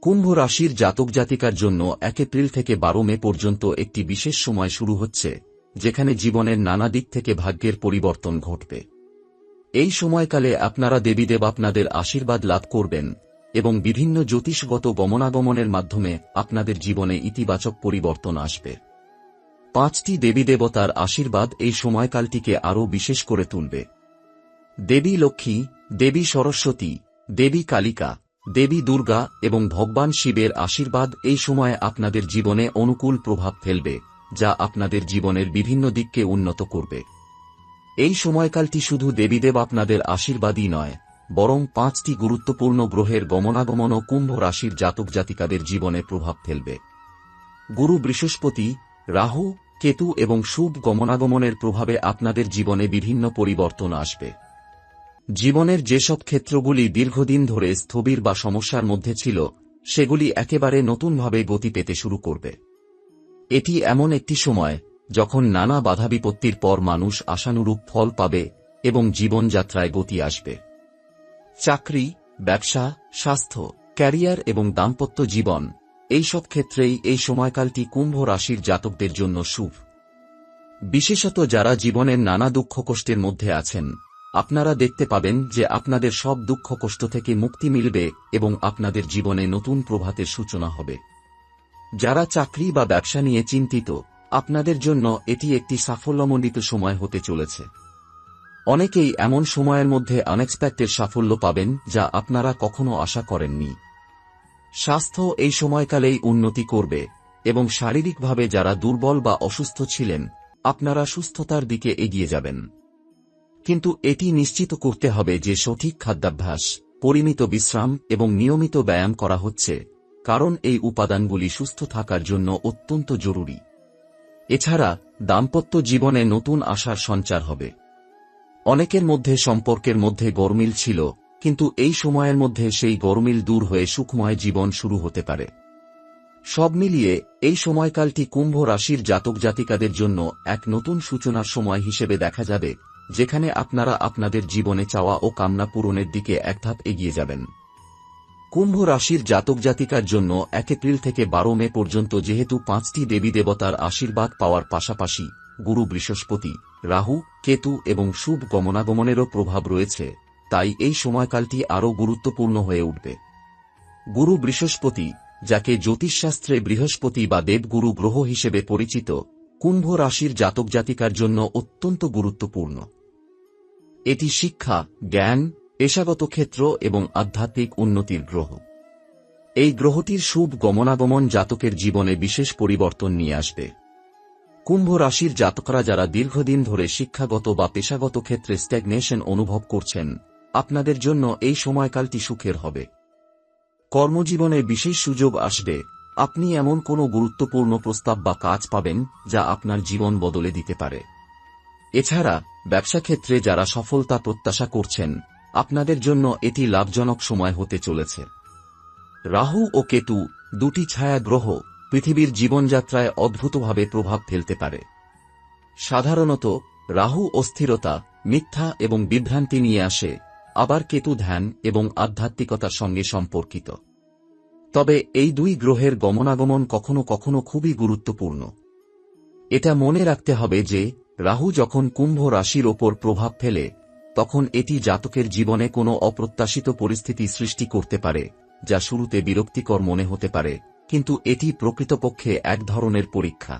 কুম্ভ রাশির জাতক জাতিকার জন্য 1 এপ্রিল থেকে 12 মে পর্যন্ত একটি বিশেষ সময় শুরু হচ্ছে, যেখানে জীবনের নানা দিক থেকে ভাগ্যের পরিবর্তন ঘটবে। এই সময়কালে আপনারা দেবীদেব আপনাদের আশীর্বাদ লাভ করবেন এবং বিভিন্ন জ্যোতিষগত গমনাগমনের মাধ্যমে আপনাদের জীবনে ইতিবাচক পরিবর্তন আসবে। 5টি দেবীদেবতার আশীর্বাদ এই সময়কালটিকে আরও বিশেষ করে তুলবে। দেবী লক্ষ্মী, দেবী সরস্বতী, দেবী কালিকা, দেবী দুর্গা এবং ভগবান শিবের আশীর্বাদ এই সময়ে আপনাদের জীবনে অনুকূল প্রভাব ফেলবে, যা আপনাদের জীবনের বিভিন্ন দিককে উন্নত করবে। এই সময়কালটি শুধু দেবীদেব আপনাদের আশীর্বাদই নয়, বরং 5টি গুরুত্বপূর্ণ গ্রহের গমনাগমনও কুম্ভ রাশির জাতক জাতিকাদের জীবনে প্রভাব ফেলবে। গুরু বৃহস্পতি, রাহু, কেতু এবং শুভ গমনাগমনের প্রভাবে আপনাদের জীবনে বিভিন্ন পরিবর্তন আসবে। জীবনের যেসব ক্ষেত্রগুলি দীর্ঘদিন ধরে স্থবির বা সমস্যার মধ্যে ছিল, সেগুলি একেবারে নতুনভাবে গতি পেতে শুরু করবে। এটি এমন একটি সময় যখন নানা বাধাবিপত্তির পর মানুষ আশানুরূপ ফল পাবে এবং জীবনযাত্রায় গতি আসবে। চাকরি, ব্যবসা, স্বাস্থ্য, ক্যারিয়ার এবং দাম্পত্য জীবন, এই সব ক্ষেত্রেই এই সময়কালটি কুম্ভ রাশির জাতকদের জন্য শুভ। বিশেষত যারা জীবনের নানা দুঃখ কষ্টের মধ্যে আছেন, আপনারা দেখতে পাবেন যে আপনাদের সব দুঃখ কষ্ট থেকে মুক্তি মিলবে এবং আপনাদের জীবনে নতুন প্রভাতের সূচনা হবে। যারা চাকরি বা ব্যবসা নিয়ে চিন্তিত, আপনাদের জন্য এটি একটি সাফল্যমণ্ডিত সময় হতে চলেছে। অনেকেই এমন সময়ের মধ্যে আনএক্সপেক্টেড সাফল্য পাবেন যা আপনারা কখনো আশা করেননি। স্বাস্থ্য এই সময়কালেই উন্নতি করবে এবং শারীরিকভাবে যারা দুর্বল বা অসুস্থ ছিলেন, আপনারা সুস্থতার দিকে এগিয়ে যাবেন। কিন্তু এটি নিশ্চিত করতে হবে যে সঠিক খাদ্যাভ্যাস, পরিমিত বিশ্রাম এবং নিয়মিত ব্যায়াম করা হচ্ছে, কারণ এই উপাদানগুলি সুস্থ থাকার জন্য অত্যন্ত জরুরি। এছাড়া দাম্পত্য জীবনে নতুন আশার সঞ্চার হবে। অনেকের মধ্যে সম্পর্কের মধ্যে গরমিল ছিল, কিন্তু এই সময়ের মধ্যে সেই গরমিল দূর হয়ে সুখময় জীবন শুরু হতে পারে। সব মিলিয়ে এই সময়কালটি কুম্ভ রাশির জাতক জাতিকাদের জন্য এক নতুন সূচনার সময় হিসেবে দেখা যাবে, যেখানে আপনারা আপনাদের জীবনে চাওয়া ও কামনা পূরণের দিকে এক ধাপ এগিয়ে যাবেন। কুম্ভ রাশির জাতক জাতিকার জন্য 1 এপ্রিল থেকে 12 মে পর্যন্ত যেহেতু 5টি দেবী দেবতার আশীর্বাদ পাওয়ার পাশাপাশি গুরু বৃহস্পতি, রাহু, কেতু এবং শুভ গমনাগমনেরও প্রভাব রয়েছে, তাই এই সময়কালটি আরও গুরুত্বপূর্ণ হয়ে উঠবে। গুরু বৃহস্পতি, যাকে জ্যোতিষশাস্ত্রে বৃহস্পতি বা দেবগুরু গ্রহ হিসেবে পরিচিত, কুম্ভ রাশির জাতক জাতিকার জন্য অত্যন্ত গুরুত্বপূর্ণ। এটি শিক্ষা, জ্ঞান, পেশাগত ক্ষেত্র এবং আধ্যাত্মিক উন্নতির গ্রহ। এই গ্রহটির শুভ গমনাগমন জাতকের জীবনে বিশেষ পরিবর্তন নিয়ে আসবে। কুম্ভ রাশির জাতকরা যারা দীর্ঘদিন ধরে শিক্ষাগত বা পেশাগত ক্ষেত্রে স্ট্যাগনেশন অনুভব করছেন, আপনাদের জন্য এই সময়কালটি সুখের হবে। কর্মজীবনে বিশেষ সুযোগ আসবে, আপনি এমন কোনো গুরুত্বপূর্ণ প্রস্তাব বা কাজ পাবেন যা আপনার জীবন বদলে দিতে পারে। এছাড়া ব্যবসা ক্ষেত্রে যারা সফলতা প্রত্যাশা করছেন, আপনাদের জন্য এটি লাভজনক সময় হতে চলেছে। রাহু ও কেতু, দুটি ছায়া গ্রহ, পৃথিবীর জীবনযাত্রায় অদ্ভুতভাবে প্রভাব ফেলতে পারে। সাধারণত রাহু অস্থিরতা, মিথ্যা এবং বিভ্রান্তি নিয়ে আসে, আবার কেতু ধ্যান এবং আধ্যাত্মিকতার সঙ্গে সম্পর্কিত। তবে এই দুই গ্রহের গমনাগমন কখনো কখনো খুবই গুরুত্বপূর্ণ। এটা মনে রাখতে হবে যে রাহু যখন কুম্ভ রাশির ওপর প্রভাব ফেলে, তখন এটি জাতকের জীবনে কোনো অপ্রত্যাশিত পরিস্থিতি সৃষ্টি করতে পারে, যা শুরুতে বিরক্তিকর মনে হতে পারে, কিন্তু এটি প্রকৃতপক্ষে এক ধরনের পরীক্ষা।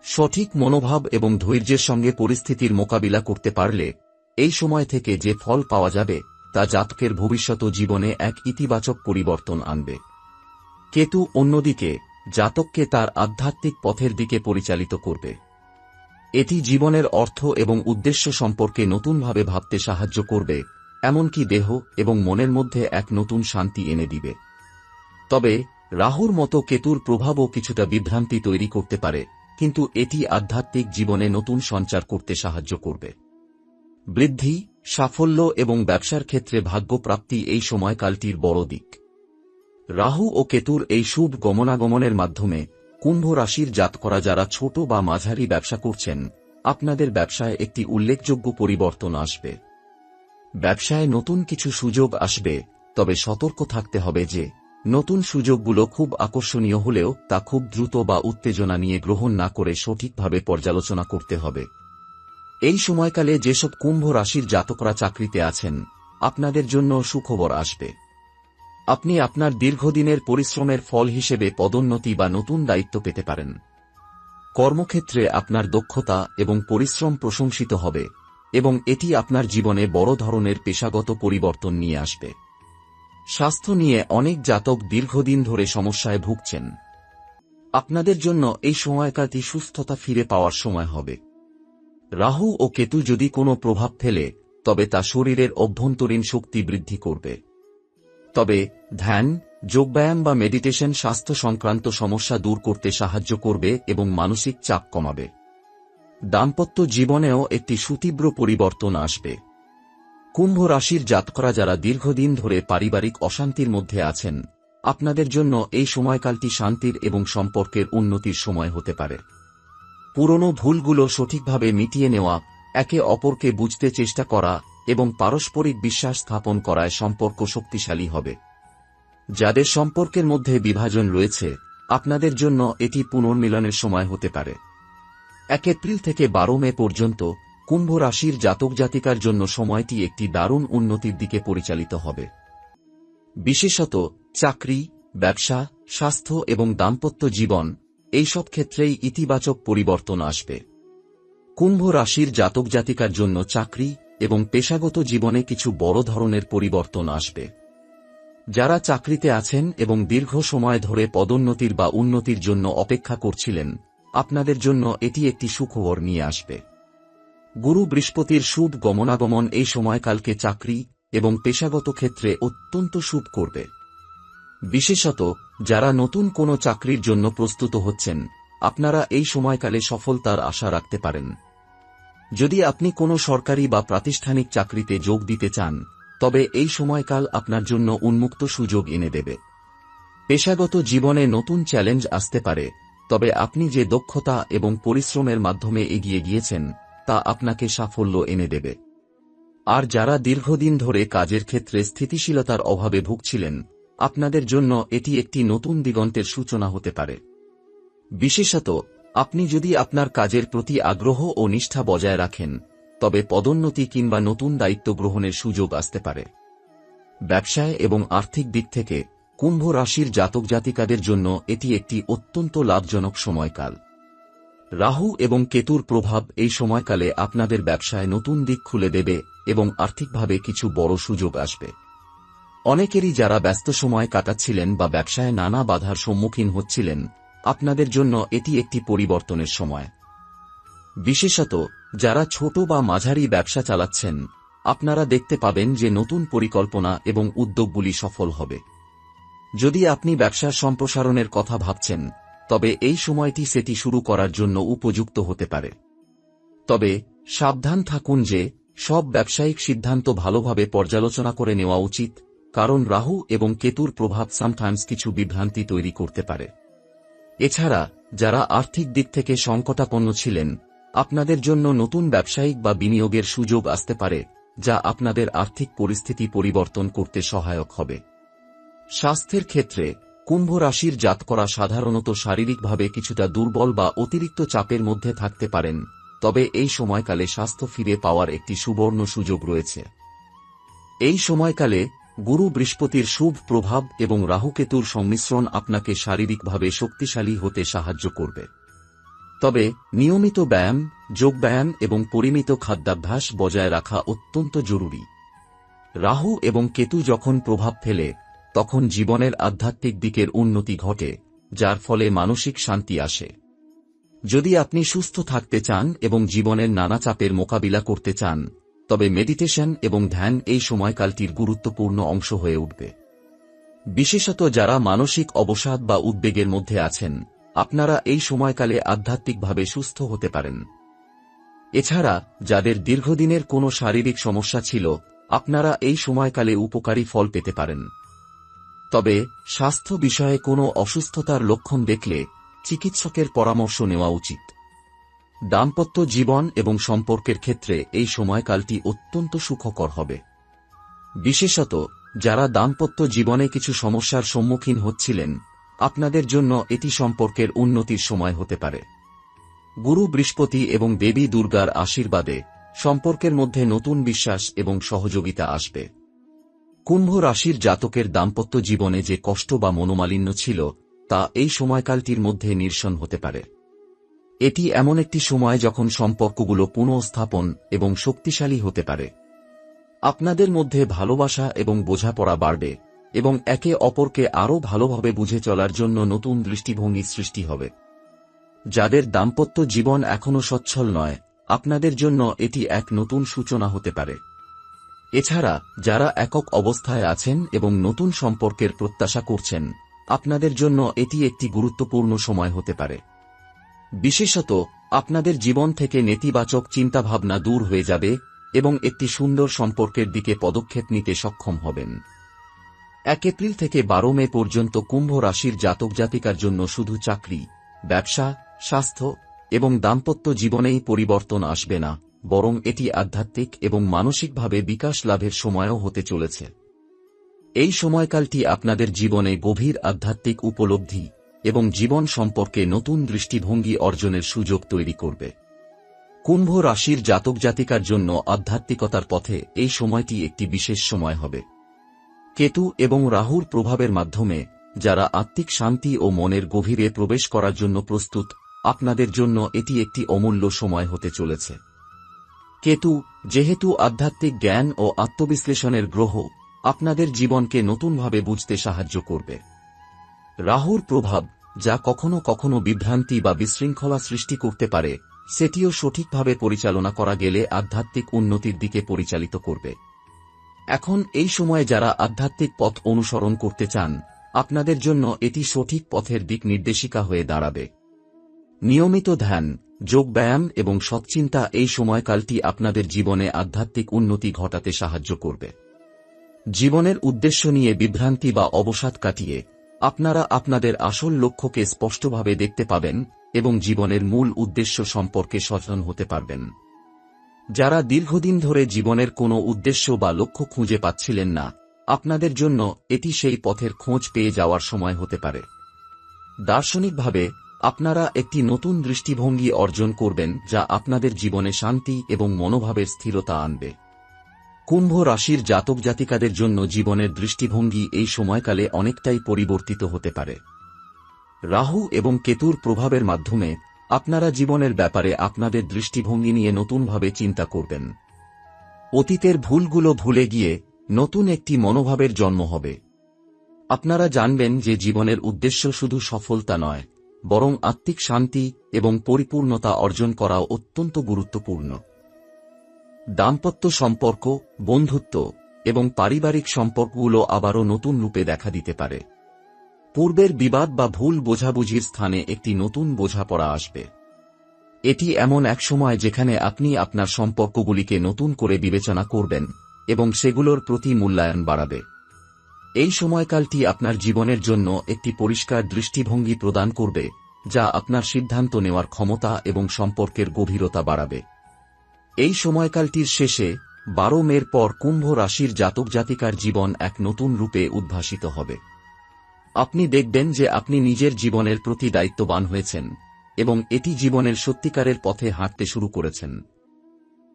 সঠিক মনোভাব এবং ধৈর্যের সঙ্গে পরিস্থিতির মোকাবিলা করতে পারলে এই সময় থেকে যে ফল পাওয়া যাবে তা জাতকের ভবিষ্যৎ জীবনে এক ইতিবাচক পরিবর্তন আনবে। কেতু অন্যদিকে জাতককে তার আধ্যাত্মিক পথের দিকে পরিচালিত করবে। এটি জীবনের অর্থ এবং উদ্দেশ্য সম্পর্কে নতুনভাবে ভাবতে সাহায্য করবে, এমনকি দেহ এবং মনের মধ্যে এক নতুন শান্তি এনে দিবে। তবে রাহুর মতো কেতুর প্রভাবও কিছুটা বিভ্রান্তি তৈরি করতে পারে, কিন্তু এটি আধ্যাত্মিক জীবনে নতুন সঞ্চার করতে সাহায্য করবে। বৃদ্ধি, সাফল্য এবং ব্যবসার ক্ষেত্রে ভাগ্যপ্রাপ্তি এই সময়কালটির বড় দিক। রাহু ও কেতুর এই শুভ গমনাগমনের মাধ্যমে কুম্ভ রাশির জাতকরা যারা ছোট বা মাঝারি ব্যবসা করছেন, আপনাদের ব্যবসায় একটি উল্লেখযোগ্য পরিবর্তন আসবে। ব্যবসায় নতুন কিছু সুযোগ আসবে, তবে সতর্ক থাকতে হবে যে নতুন সুযোগগুলো খুব আকর্ষণীয় হলেও তা খুব দ্রুত বা উত্তেজনা নিয়ে গ্রহণ না করে সঠিকভাবে পর্যালোচনা করতে হবে। এই সময়কালে যেসব কুম্ভ রাশির জাতকরা চাকরিতে আছেন, আপনাদের জন্য সুখবর আসবে। আপনি আপনার দীর্ঘদিনের পরিশ্রমের ফল হিসেবে পদোন্নতি বা নতুন দায়িত্ব পেতে পারেন। কর্মক্ষেত্রে আপনার দক্ষতা এবং পরিশ্রম প্রশংসিত হবে এবং এটি আপনার জীবনে বড় ধরনের পেশাগত পরিবর্তন নিয়ে আসবে। স্বাস্থ্য নিয়ে অনেক জাতক দীর্ঘদিন ধরে সমস্যায় ভুগছেন। আপনাদের জন্য এই সময়কালটি সুস্থতা ফিরে পাওয়ার সময় হবে। রাহু ও কেতু যদি কোনো প্রভাব ফেলে, তবে তা শরীরের অভ্যন্তরীণ শক্তি বৃদ্ধি করবে। তবে ধ্যান, যোগব্যায়াম বা মেডিটেশন স্বাস্থ্য সংক্রান্ত সমস্যা দূর করতে সাহায্য করবে এবং মানসিক চাপ কমাবে। দাম্পত্য জীবনেও একটি সুতীব্র পরিবর্তন আসবে। কুম্ভ রাশির জাতকরা যারা দীর্ঘদিন ধরে পারিবারিক অশান্তির মধ্যে আছেন, আপনাদের জন্য এই সময়কালটি শান্তির এবং সম্পর্কের উন্নতির সময় হতে পারে। পুরনো ভুলগুলো সঠিকভাবে মিটিয়ে নেওয়া, একে অপরকে বুঝতে চেষ্টা করা এবং পারস্পরিক বিশ্বাস স্থাপন করায় সম্পর্ক শক্তিশালী হবে। যাদের সম্পর্কের মধ্যে বিভাজন রয়েছে, আপনাদের জন্য এটি পুনর্মিলনের সময় হতে পারে। 1 এপ্রিল থেকে 12 মে পর্যন্ত কুম্ভ রাশির জাতক জাতিকার জন্য সময়টি একটি দারুণ উন্নতির দিকে পরিচালিত হবে। বিশেষত চাকরি, ব্যবসা, স্বাস্থ্য এবং দাম্পত্য জীবন, এই সব ক্ষেত্রেই ইতিবাচক পরিবর্তন আসবে। কুম্ভ রাশির জাতক জাতিকার জন্য চাকরি এবং পেশাগত জীবনে কিছু বড় ধরনের পরিবর্তন আসবে। যারা চাকরিতে আছেন এবং দীর্ঘ সময় ধরে পদোন্নতির বা উন্নতির জন্য অপেক্ষা করছিলেন, আপনাদের জন্য এটি একটি সুখবর নিয়ে আসবে। গুরু বৃহস্পতির শুভ গমনাগমন এই সময়কালকে চাকরি এবং পেশাগত ক্ষেত্রে অত্যন্ত শুভ করবে। বিশেষত যারা নতুন কোনো চাকরির জন্য প্রস্তুত হচ্ছেন, আপনারা এই সময়কালে সফলতার আশা রাখতে পারেন। যদি আপনি কোনো সরকারি বা প্রাতিষ্ঠানিক চাকরিতে যোগ দিতে চান, তবে এই সময়কাল আপনার জন্য উন্মুক্ত সুযোগ এনে দেবে। পেশাগত জীবনে নতুন চ্যালেঞ্জ আসতে পারে, তবে আপনি যে দক্ষতা এবং পরিশ্রমের মাধ্যমে এগিয়ে গিয়েছেন, তা আপনাকে সাফল্য এনে দেবে। আর যারা দীর্ঘদিন ধরে কাজের ক্ষেত্রে স্থিতিশীলতার অভাবে ভুগছিলেন, আপনাদের জন্য এটি একটি নতুন দিগন্তের সূচনা হতে পারে। বিশেষত আপনি যদি আপনার কাজের প্রতি আগ্রহ ও নিষ্ঠা বজায় রাখেন, তবে পদোন্নতি কিংবা নতুন দায়িত্ব গ্রহণের সুযোগ আসতে পারে। ব্যবসায় এবং আর্থিক দিক থেকে কুম্ভ রাশির জাতক জাতিকাদের জন্য এটি একটি অত্যন্ত লাভজনক সময়কাল। রাহু এবং কেতুর প্রভাব এই সময়কালে আপনাদের ব্যবসায় নতুন দিক খুলে দেবে এবং আর্থিকভাবে কিছু বড় সুযোগ আসবে। অনেকেরই যারা ব্যস্ত সময় কাটাচ্ছিলেন বা ব্যবসায় নানা বাধার সম্মুখীন হচ্ছিলেন, আপনাদের জন্য এটি একটি পরিবর্তনের সময়। বিশেষত যারা ছোট বা মাঝারি ব্যবসা চালাচ্ছেন, আপনারা দেখতে পাবেন যে নতুন পরিকল্পনা এবং উদ্যোগগুলি সফল হবে। যদি আপনি ব্যবসার সম্প্রসারণের কথা ভাবছেন, তবে এই সময়টি সেটি শুরু করার জন্য উপযুক্ত হতে পারে। তবে সাবধান থাকুন যে সব ব্যবসায়িক সিদ্ধান্ত ভালোভাবে পর্যালোচনা করে নেওয়া উচিত, কারণ রাহু এবং কেতুর প্রভাব সামটাইমস কিছু বিভ্রান্তি তৈরি করতে পারে। এছাড়া যারা আর্থিক দিক থেকে সংকটাপন্ন ছিলেন, আপনাদের জন্য নতুন ব্যবসায়িক বা বিনিয়োগের সুযোগ আসতে পারে, যা আপনাদের আর্থিক পরিস্থিতি পরিবর্তন করতে সহায়ক হবে। স্বাস্থ্যের ক্ষেত্রে কুম্ভ রাশির জাতকরা সাধারণত শারীরিকভাবে কিছুটা দুর্বল বা অতিরিক্ত চাপের মধ্যে থাকতে পারেন, তবে এই সময়কালে স্বাস্থ্য ফিরে পাওয়ার একটি সুবর্ণ সুযোগ রয়েছে। এই সময়কালে গুরু বৃহস্পতির শুভ প্রভাব এবং রাহুকেতুর সংমিশ্রণ আপনাকে শারীরিকভাবে শক্তিশালী হতে সাহায্য করবে। তবে নিয়মিত ব্যায়াম, যোগব্যায়াম এবং পরিমিত খাদ্যাভ্যাস বজায় রাখা অত্যন্ত জরুরি। রাহু এবং কেতু যখন প্রভাব ফেলে, তখন জীবনের আধ্যাত্মিক দিকের উন্নতি ঘটে, যার ফলে মানসিক শান্তি আসে। যদি আপনি সুস্থ থাকতে চান এবং জীবনের নানা চাপের মোকাবিলা করতে চান, তবে মেডিটেশন এবং ধ্যান এই সময়কালটির গুরুত্বপূর্ণ অংশ হয়ে উঠবে। বিশেষত যারা মানসিক অবসাদ বা উদ্বেগের মধ্যে আছেন, আপনারা এই সময়কালে আধ্যাত্মিকভাবে সুস্থ হতে পারেন। এছাড়া যাদের দীর্ঘদিনের কোনো শারীরিক সমস্যা ছিল, আপনারা এই সময়কালে উপকারী ফল পেতে পারেন। তবে স্বাস্থ্য বিষয়ে কোনো অসুস্থতার লক্ষণ দেখলে চিকিৎসকের পরামর্শ নেওয়া উচিত। দাম্পত্য জীবন এবং সম্পর্কের ক্ষেত্রে এই সময়কালটি অত্যন্ত সুখকর হবে। বিশেষত যারা দাম্পত্য জীবনে কিছু সমস্যার সম্মুখীন হচ্ছিলেন, আপনাদের জন্য এটি সম্পর্কের উন্নতির সময় হতে পারে। গুরু বৃহস্পতি এবং দেবী দুর্গার আশীর্বাদে সম্পর্কের মধ্যে নতুন বিশ্বাস এবং সহযোগিতা আসবে। কুম্ভ রাশির জাতকের দাম্পত্য জীবনে যে কষ্ট বা মনোমালিন্য ছিল, তা এই সময়কালটির মধ্যে নিরসন হতে পারে। এটি এমন একটি সময় যখন সম্পর্কগুলো পুনঃস্থাপন এবং শক্তিশালী হতে পারে। আপনাদের মধ্যে ভালোবাসা এবং বোঝাপড়া বাড়বে এবং একে অপরকে আরও ভালোভাবে বুঝে চলার জন্য নতুন দৃষ্টিভঙ্গি সৃষ্টি হবে। যাদের দাম্পত্য জীবন এখনও সচ্ছল নয়, আপনাদের জন্য এটি এক নতুন সূচনা হতে পারে। এছাড়া যারা একক অবস্থায় আছেন এবং নতুন সম্পর্কের প্রত্যাশা করছেন, আপনাদের জন্য এটি একটি গুরুত্বপূর্ণ সময় হতে পারে। বিশেষত আপনাদের জীবন থেকে নেতিবাচক চিন্তাভাবনা দূর হয়ে যাবে এবং একটি সুন্দর সম্পর্কের দিকে পদক্ষেপ নিতে সক্ষম হবেন। 1 এপ্রিল থেকে 12 মে পর্যন্ত কুম্ভ রাশির জাতক জাতিকার জন্য শুধু চাকরি, ব্যবসা, স্বাস্থ্য এবং দাম্পত্য জীবনেই পরিবর্তন আসবে না, বরং এটি আধ্যাত্মিক এবং মানসিকভাবে বিকাশ লাভের সময়ও হতে চলেছে। এই সময়কালটি আপনাদের জীবনে গভীর আধ্যাত্মিক উপলব্ধি এবং জীবন সম্পর্কে নতুন দৃষ্টিভঙ্গি অর্জনের সুযোগ তৈরি করবে। কুম্ভ রাশির জাতক জাতিকার জন্য আধ্যাত্মিকতার পথে এই সময়টি একটি বিশেষ সময় হবে। কেতু এবং রাহুর প্রভাবের মাধ্যমে যারা আত্মিক শান্তি ও মনের গভীরে প্রবেশ করার জন্য প্রস্তুত, আপনাদের জন্য এটি একটি অমূল্য সময় হতে চলেছে। কেতু, যেহেতু আধ্যাত্মিক জ্ঞান ও আত্মবিশ্লেষণের গ্রহ, আপনাদের জীবনকে নতুনভাবে বুঝতে সাহায্য করবে। রাহুর প্রভাব, যা কখনো কখনো বিভ্রান্তি বা বিশৃঙ্খলা সৃষ্টি করতে পারে, সেটিও সঠিকভাবে পরিচালনা করা গেলে আধ্যাত্মিক উন্নতির দিকে পরিচালিত করবে। এখন এই সময়ে যারা আধ্যাত্মিক পথ অনুসরণ করতে চান, আপনাদের জন্য এটি সঠিক পথের দিক নির্দেশিকা হয়ে দাঁড়াবে। নিয়মিত ধ্যান, যোগব্যায়াম এবং সৎচিন্তা এই সময়কালটি আপনাদের জীবনে আধ্যাত্মিক উন্নতি ঘটাতে সাহায্য করবে। জীবনের উদ্দেশ্য নিয়ে বিভ্রান্তি বা অবসাদ কাটিয়ে আপনারা আপনাদের আসল লক্ষ্যকে স্পষ্টভাবে দেখতে পাবেন এবং জীবনের মূল উদ্দেশ্য সম্পর্কে সচেতন হতে পারবেন। যারা দীর্ঘদিন ধরে জীবনের কোনো উদ্দেশ্য বা লক্ষ্য খুঁজে পাচ্ছিলেন না, আপনাদের জন্য এটি সেই পথের খোঁজ পেয়ে যাওয়ার সময় হতে পারে। দার্শনিকভাবে আপনারা একটি নতুন দৃষ্টিভঙ্গি অর্জন করবেন যা আপনাদের জীবনে শান্তি এবং মনোভাবের স্থিরতা আনবে। কুম্ভ রাশির জাতক জাতিকাদের জন্য জীবনের দৃষ্টিভঙ্গি এই সময়কালে অনেকটাই পরিবর্তিত হতে পারে। রাহু এবং কেতুর প্রভাবের মাধ্যমে আপনারা জীবনের ব্যাপারে আপনাদের দৃষ্টিভঙ্গি নিয়ে নতুনভাবে চিন্তা করবেন। অতীতের ভুলগুলো ভুলে গিয়ে নতুন একটি মনোভাবের জন্ম হবে। আপনারা জানবেন যে জীবনের উদ্দেশ্য শুধু সফলতা নয়, বরং আত্মিক শান্তি এবং পরিপূর্ণতা অর্জন করাও অত্যন্ত গুরুত্বপূর্ণ। দাম্পত্য সম্পর্ক, বন্ধুত্ব এবং পারিবারিক সম্পর্কগুলো আবারও নতুন রূপে দেখা দিতে পারে। পূর্বের বিবাদ বা ভুল বোঝাবুঝির স্থানে একটি নতুন বোঝাপড়া আসবে। এটি এমন এক সময় যেখানে আপনি আপনার সম্পর্কগুলিকে নতুন করে বিবেচনা করবেন এবং সেগুলোর প্রতি মূল্যায়ন বাড়াবে। এই সময়কালটি আপনার জীবনের জন্য একটি পরিষ্কার দৃষ্টিভঙ্গি প্রদান করবে, যা আপনার সিদ্ধান্ত নেওয়ার ক্ষমতা এবং সম্পর্কের গভীরতা বাড়াবে। এই সময়কালটির শেষে 12 মের পর কুম্ভ রাশির জাতক জাতিকার জীবন এক নতুন রূপে উদ্ভাসিত হবে। আপনি দেখবেন যে আপনি নিজের জীবনের প্রতি দায়িত্ববান হয়েছেন এবং এটি জীবনের সত্যিকারের পথে হাঁটতে শুরু করেছেন।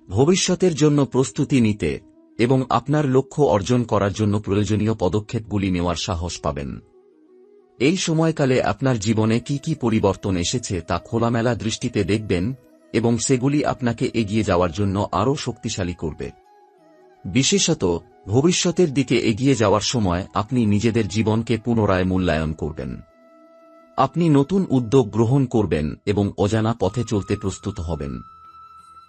ভবিষ্যতের জন্য প্রস্তুতি নিতে এবং আপনার লক্ষ্য অর্জন করার জন্য প্রয়োজনীয় পদক্ষেপগুলি নেওয়ার সাহস পাবেন। এই সময়কালে আপনার জীবনে কি কি পরিবর্তন এসেছে তা খোলামেলা দৃষ্টিতে দেখবেন এবং সেগুলি আপনাকে এগিয়ে যাওয়ার জন্য আরও শক্তিশালী করবে। বিশেষত ভবিষ্যতের দিকে এগিয়ে যাওয়ার সময় আপনি নিজেদের জীবনকে পুনরায় মূল্যায়ন করবেন। আপনি নতুন উদ্যোগ গ্রহণ করবেন এবং অজানা পথে চলতে প্রস্তুত হবেন।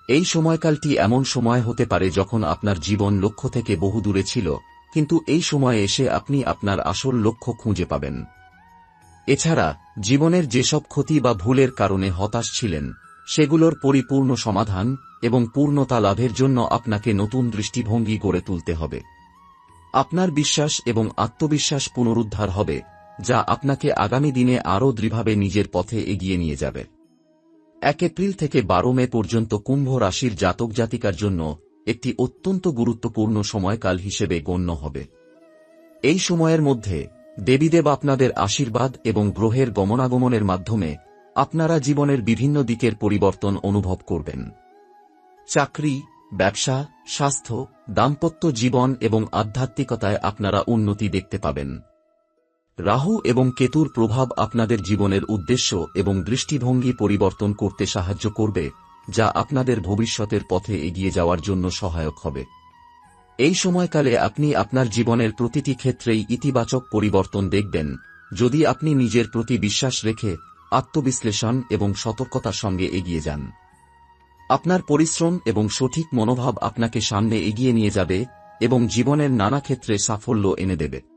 এই সময়কালটি এমন সময় হতে পারে যখন আপনার জীবন লক্ষ্য থেকে বহু দূরে ছিল, কিন্তু এই সময়ে এসে আপনি আপনার আসল লক্ষ্য খুঁজে পাবেন। এছাড়া জীবনের যেসব ক্ষতি বা ভুলের কারণে হতাশ ছিলেন, সেগুলোর পরিপূর্ণ সমাধান এবং পূর্ণতা লাভের জন্য আপনাকে নতুন দৃষ্টিভঙ্গি গড়ে তুলতে হবে। আপনার বিশ্বাস এবং আত্মবিশ্বাস পুনরুদ্ধার হবে, যা আপনাকে আগামী দিনে আরও দৃঢ়ভাবে নিজের পথে এগিয়ে নিয়ে যাবে। 1 এপ্রিল থেকে 12 মে পর্যন্ত কুম্ভ রাশির জাতক জাতিকার জন্য একটি অত্যন্ত গুরুত্বপূর্ণ সময়কাল হিসেবে গণ্য হবে। এই সময়ের মধ্যে দেবীদেব আপনাদের আশীর্বাদ এবং গ্রহের গমনাগমনের মাধ্যমে আপনারা জীবনের বিভিন্ন দিকের পরিবর্তন অনুভব করবেন। চাকরি, ব্যবসা, স্বাস্থ্য, দাম্পত্য জীবন এবং আধ্যাত্মিকতায় আপনারা উন্নতি দেখতে পাবেন। রাহু এবং কেতুর প্রভাব আপনাদের জীবনের উদ্দেশ্য এবং দৃষ্টিভঙ্গি পরিবর্তন করতে সাহায্য করবে, যা আপনাদের ভবিষ্যতের পথে এগিয়ে যাওয়ার জন্য সহায়ক হবে। এই সময়কালে আপনি আপনার জীবনের প্রতিটি ক্ষেত্রেই ইতিবাচক পরিবর্তন দেখবেন, যদি আপনি নিজের প্রতি বিশ্বাস রেখে আত্মবিশ্লেষণ এবং সতর্কতার সঙ্গে এগিয়ে যান। আপনার পরিশ্রম এবং সঠিক মনোভাব আপনাকে সামনে এগিয়ে নিয়ে যাবে এবং জীবনের নানা ক্ষেত্রে সাফল্য এনে দেবে।